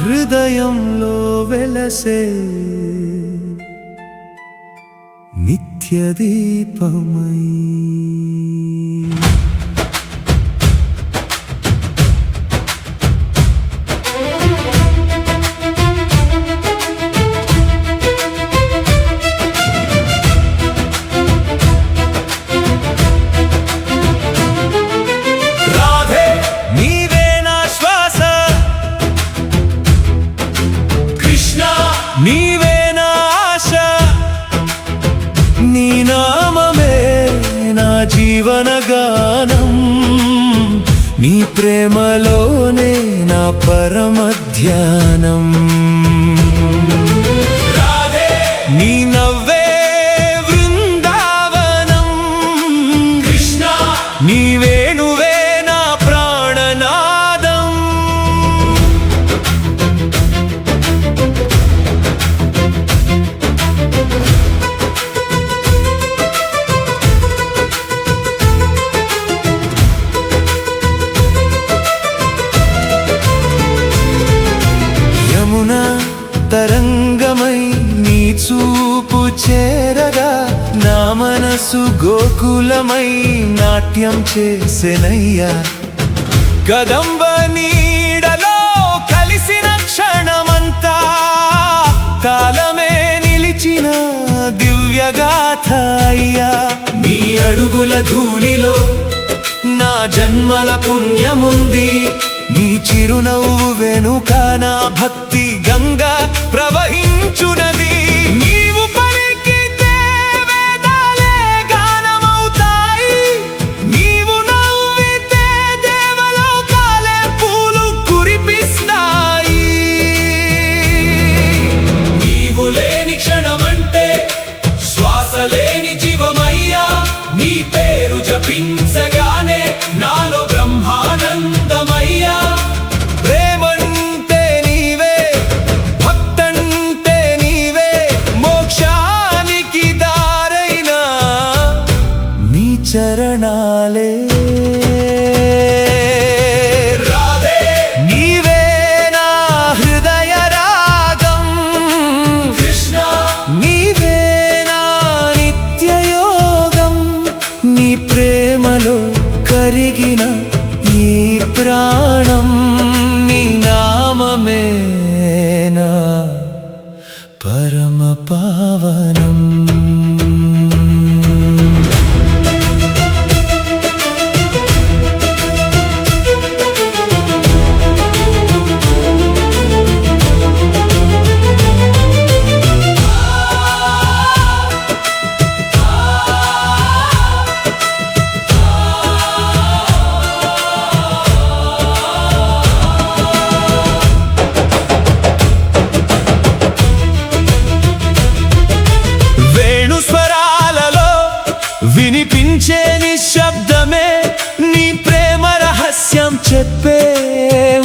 హృదయంలో వెలసే నిత్య దీపమై నీవే నా ఆశ, నీ నామమే నా జీవన గానం, నీ ప్రేమలోనే నా పరమ ధ్యానం. నీ నవ్వే వృందావనం, కృష్ణ నీ వేణువే నా ప్రాణనాదం. తరంగమై నీ చూపు చేరగా నా మనసు గోకులమై నాట్యం చేసెనయ్యా. కదంబ నీడలో కలిసిన క్షణమంతా కాలమే నిలిచిన దివ్యగాథ అయ్యా. నీ అడుగుల ధూళిలో నా జన్మల పుణ్యముంది, నీ చిరునవ్వు వెనుక నా భక్తి గంగా ప్రవహించునది. నీవు పలికితే వేదాలే గానమవుతాయి, నీవు నవ్వితే దేవలోకాలే పూలు కురిపిస్తాయి. నీవు లేని క్షణమంటే శ్వాస లేని జీవమయ్యా, నీ పేరు జపించగానే నాలో బ్రహ్మానందమయ్యా. ప్రేమంటే నీవే, భక్తంటే నీవే, మోక్షానికి దారైనా నీ చరణాలే. రాధే నీవే నా హృదయ రాగం, కృష్ణ నీవే నా నిత్య యోగం. నీ ప్రేమలో కరిగిన ఈ ప్రాణం, నీ నామమే నా పరమ పావనం. వినిపించే నిశ్శబ్దమే నీ ప్రేమ రహస్యం చెప్పే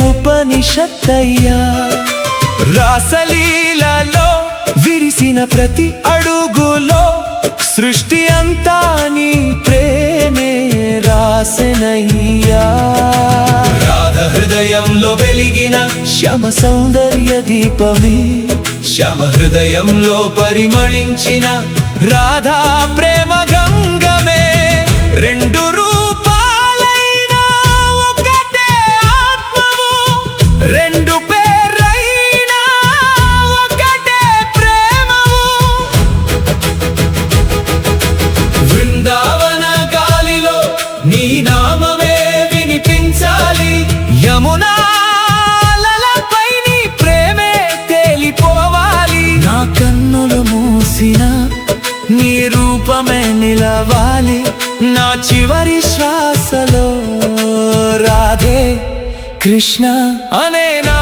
ఉపనిషత్తయ్యా. రాసలీలలో విరిసిన ప్రతి అడుగులో సృష్టి అంతా నీ ప్రేమే రాసెనయ్యా. రాధ హృదయంలో వెలిగిన శ్యామ సౌందర్య దీపమే, శ్యామ హృదయంలో పరిమళించిన రాధా ప్రేమ గంగమే. రెండు రూపాలైన ఒకటే ఆత్మవు, రెండు పేరైన ఒకటే ప్రేమవు. వృందావన గాలిలో నీ నామమే వినిపించాలి, యమునా లలపై నీ ప్రేమే తేలిపోవాలి. నా కన్నులు మూసిన నీ రూపమే నిలవాలి, నా చివరి శ్వాసలో రాధే కృష్ణ అనే నా